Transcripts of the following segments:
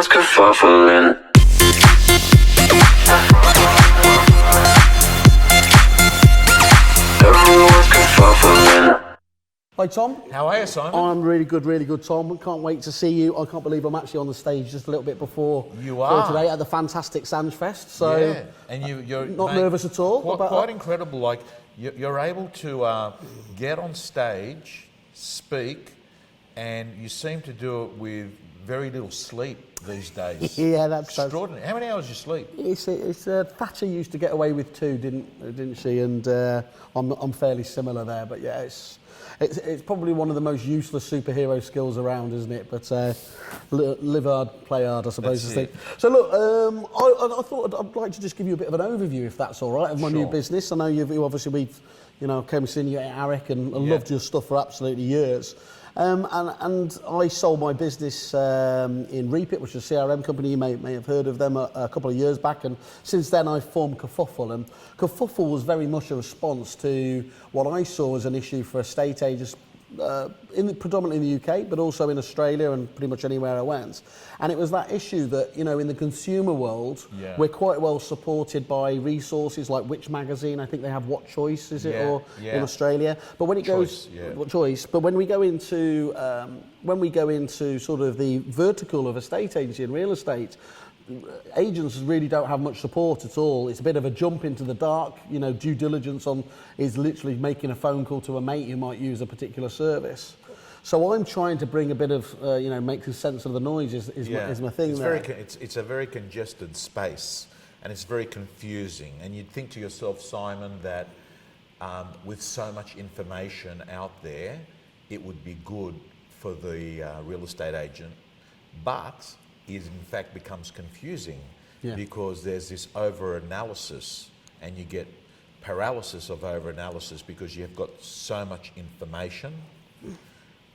Everyone's kerfuffling. Everyone's kerfuffling. Hi Tom. How are you, Simon? I'm really good Tom. Can't wait to see you. I can't believe I'm actually on the stage just a little bit before You are. today at the fantastic Sands Fest. So Yeah, and you're not nervous at all. Quite incredible. Like you're able to get on stage, speak, and you seem to do it with very little sleep these days. Yeah, that's extraordinary. How many hours do you sleep? It's Thatcher used to get away with 2, didn't she? And I'm fairly similar there. But yeah, it's probably one of the most useless superhero skills around, isn't it? But live hard, play hard, I suppose. That's it. So look, I thought I'd like to just give you a bit of an overview, if that's all right, of my new Sure. business. I know you obviously we've came and seen you at Aric and loved your stuff for absolutely years. And I sold my business in Reapit, which is a CRM company. You may have heard of them a couple of years back. And since then, I formed Kerfuffle. And Kerfuffle was very much a response to what I saw as an issue for estate agents, predominantly in the UK, but also in Australia and pretty much anywhere I went. And it was that issue that, in the consumer world, we're quite well supported by resources like Which Magazine. I think they have What Choice, is it, in Australia? But when it goes, What Choice? But when we go into sort of the vertical of estate agency and real estate, agents really don't have much support at all. It's a bit of a jump into the dark. Due diligence is literally making a phone call to a mate who might use a particular service. So I'm trying to bring a bit of, make sense of the noise is my thing there. It's a very congested space, and it's very confusing. And you'd think to yourself, Simon, that with so much information out there, it would be good for the real estate agent, but it in fact becomes confusing because there's this over-analysis, and you get paralysis of over-analysis because you've got so much information,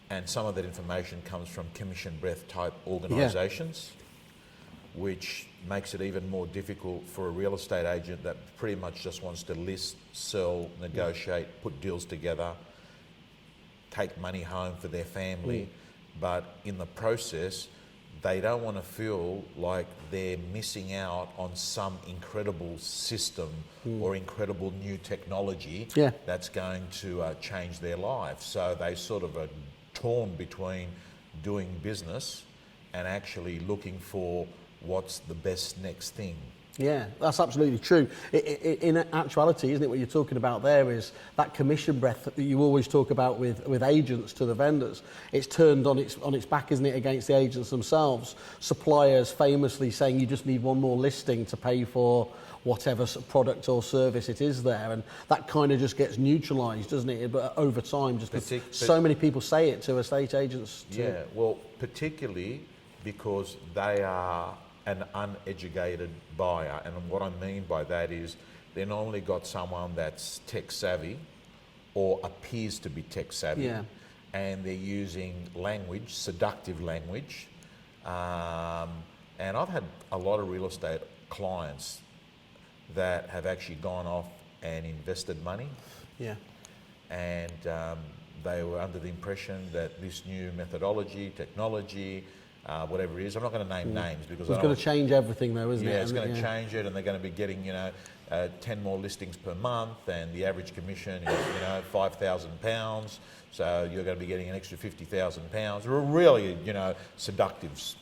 and some of that information comes from commission breath type organisations, which makes it even more difficult for a real estate agent that pretty much just wants to list, sell, negotiate, put deals together, take money home for their family, but in the process, they don't want to feel like they're missing out on some incredible system or incredible new technology that's going to change their life. So they sort of are torn between doing business and actually looking for what's the best next thing. Yeah, that's absolutely true. In actuality, isn't it, what you're talking about there is that commission breath that you always talk about with agents to the vendors. It's turned on its back, isn't it, against the agents themselves. Suppliers famously saying you just need one more listing to pay for whatever product or service it is there, and that kind of just gets neutralised, doesn't it? But over time, just because so many people say it to estate agents too. Yeah, well, particularly because they are an uneducated buyer, and what I mean by that is they normally got someone that's tech savvy or appears to be tech savvy, and they're using language, seductive language, and I've had a lot of real estate clients that have actually gone off and invested money, and they were under the impression that this new methodology, technology, whatever it is. I'm not going to name names because it's going to change everything, though, isn't it? Yeah, it's going to change it, and they're going to be getting 10 more listings per month, and the average commission is £5,000. So you're going to be getting an extra £50,000. Really, seductive,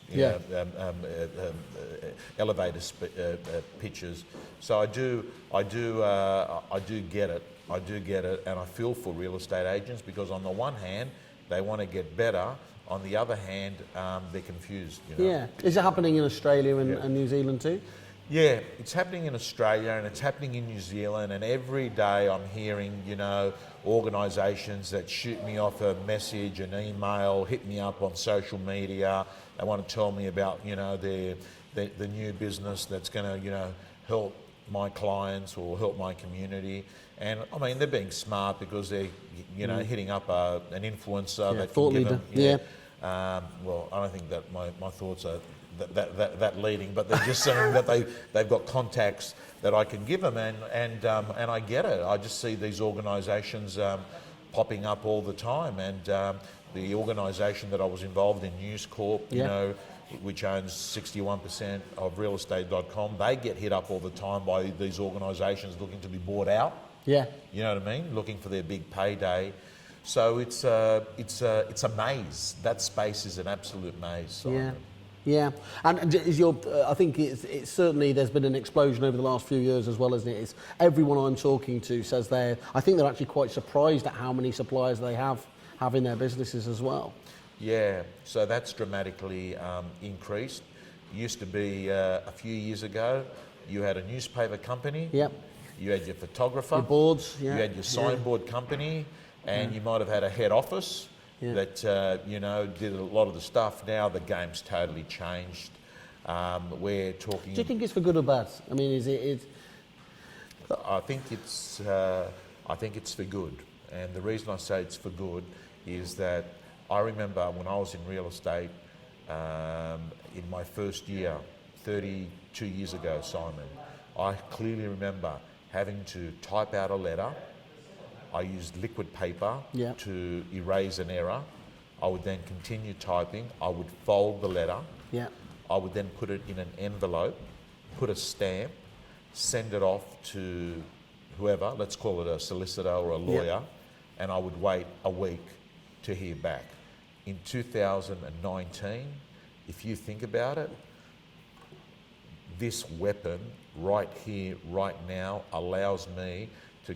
elevator pitches. So I do get it. I do get it, and I feel for real estate agents because on the one hand, they want to get better. On the other hand, they're confused. Yeah. Is it happening in Australia and New Zealand too? Yeah, it's happening in Australia and it's happening in New Zealand, and every day I'm hearing, organisations that shoot me off a message, an email, hit me up on social media. They want to tell me about, the new business that's going to, help my clients or help my community. And I mean, they're being smart because they're, hitting up an influencer that can give them. Well, I don't think that my thoughts are that leading, but they're just saying that they've got contacts that I can give them, and I get it. I just see these organisations popping up all the time, and the organisation that I was involved in, News Corp, which owns 61% of realestate.com, they get hit up all the time by these organisations looking to be bought out. Yeah. You know what I mean? Looking for their big payday. So it's a maze. That space is an absolute maze, Simon. Yeah, and is your? I think it's certainly there's been an explosion over the last few years as well, isn't it? It's everyone I'm talking to says I think they're actually quite surprised at how many suppliers they have in their businesses as well. Yeah, so that's dramatically increased. Used to be a few years ago, you had a newspaper company. Yep. You had your photographer. Your boards. Yeah. You had your signboard company, and you might have had a head office. Yeah. That did a lot of the stuff. Now the game's totally changed. We're talking. Do you think it's for good or bad? I mean, is it? I think it's for good, and the reason I say it's for good is that I remember when I was in real estate in my first year, 32 years ago, Simon. I clearly remember having to type out a letter. I used liquid paper to erase an error. I would then continue typing. I would fold the letter. Yeah. I would then put it in an envelope, put a stamp, send it off to whoever, let's call it a solicitor or a lawyer, and I would wait a week to hear back. In 2019, if you think about it, this weapon right here, right now, allows me to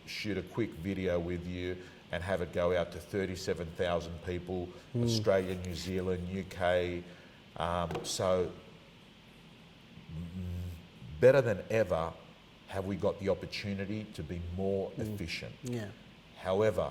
shoot a quick video with you and have it go out to 37,000 people, Australia, New Zealand, UK. So better than ever have we got the opportunity to be more efficient. Yeah. However,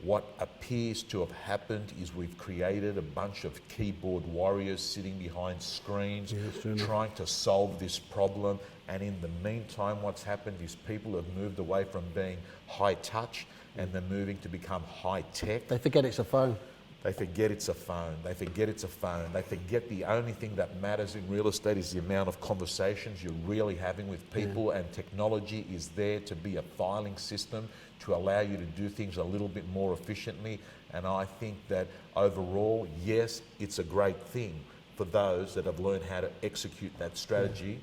what appears to have happened is we've created a bunch of keyboard warriors sitting behind screens trying to solve this problem. And in the meantime, what's happened is people have moved away from being high touch and they're moving to become high tech. They forget it's a phone. They forget it's a phone. They forget it's a phone. They forget the only thing that matters in real estate is the amount of conversations you're really having with people, and technology is there to be a filing system to allow you to do things a little bit more efficiently. And I think that overall, yes, it's a great thing for those that have learned how to execute that strategy.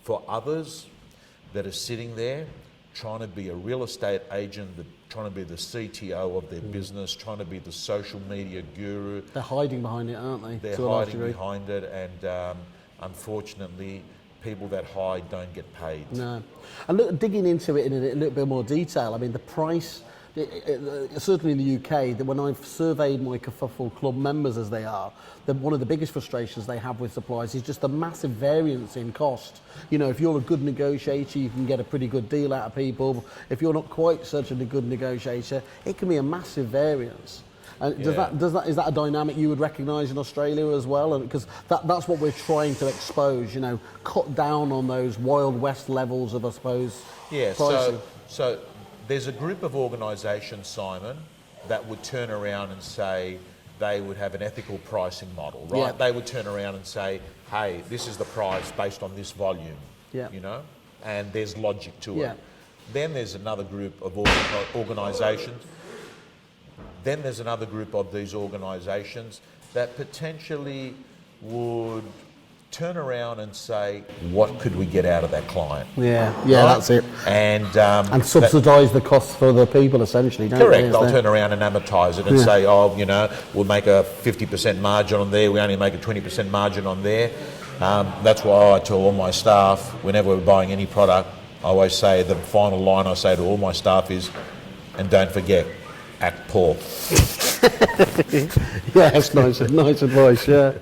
For others that are sitting there trying to be a real estate agent, trying to be the CTO of their business, trying to be the social media guru. They're hiding behind it, aren't they? They're hiding behind it, and unfortunately, people that hide don't get paid. No. And look, digging into it in a little bit more detail, I mean, the price, certainly in the UK, that when I've surveyed my Kerfuffle Club members as they are, one of the biggest frustrations they have with suppliers is just the massive variance in cost. You know, if you're a good negotiator, you can get a pretty good deal out of people. If you're not quite such a good negotiator, it can be a massive variance. And is that a dynamic you would recognise in Australia as well? And because that's what we're trying to expose, you know, cut down on those Wild West levels of, I suppose, pricing. So there's a group of organisations, Simon, that would turn around and say they would have an ethical pricing model, right? Yeah. They would turn around and say, hey, this is the price based on this volume, you know, and there's logic to it. Then there's another group of organisations. Then there's another group of these organisations that potentially would turn around and say, what could we get out of that client? Yeah, right? That's it. And subsidise the costs for the people, essentially, don't correct. they? They'll turn around and amortise it and say, oh, you know, we'll make a 50% margin on there, we only make a 20% margin on there. That's why I tell all my staff, whenever we're buying any product, I always say, the final line I say to all my staff is, and don't forget, act poor. Yes, nice advice, yeah.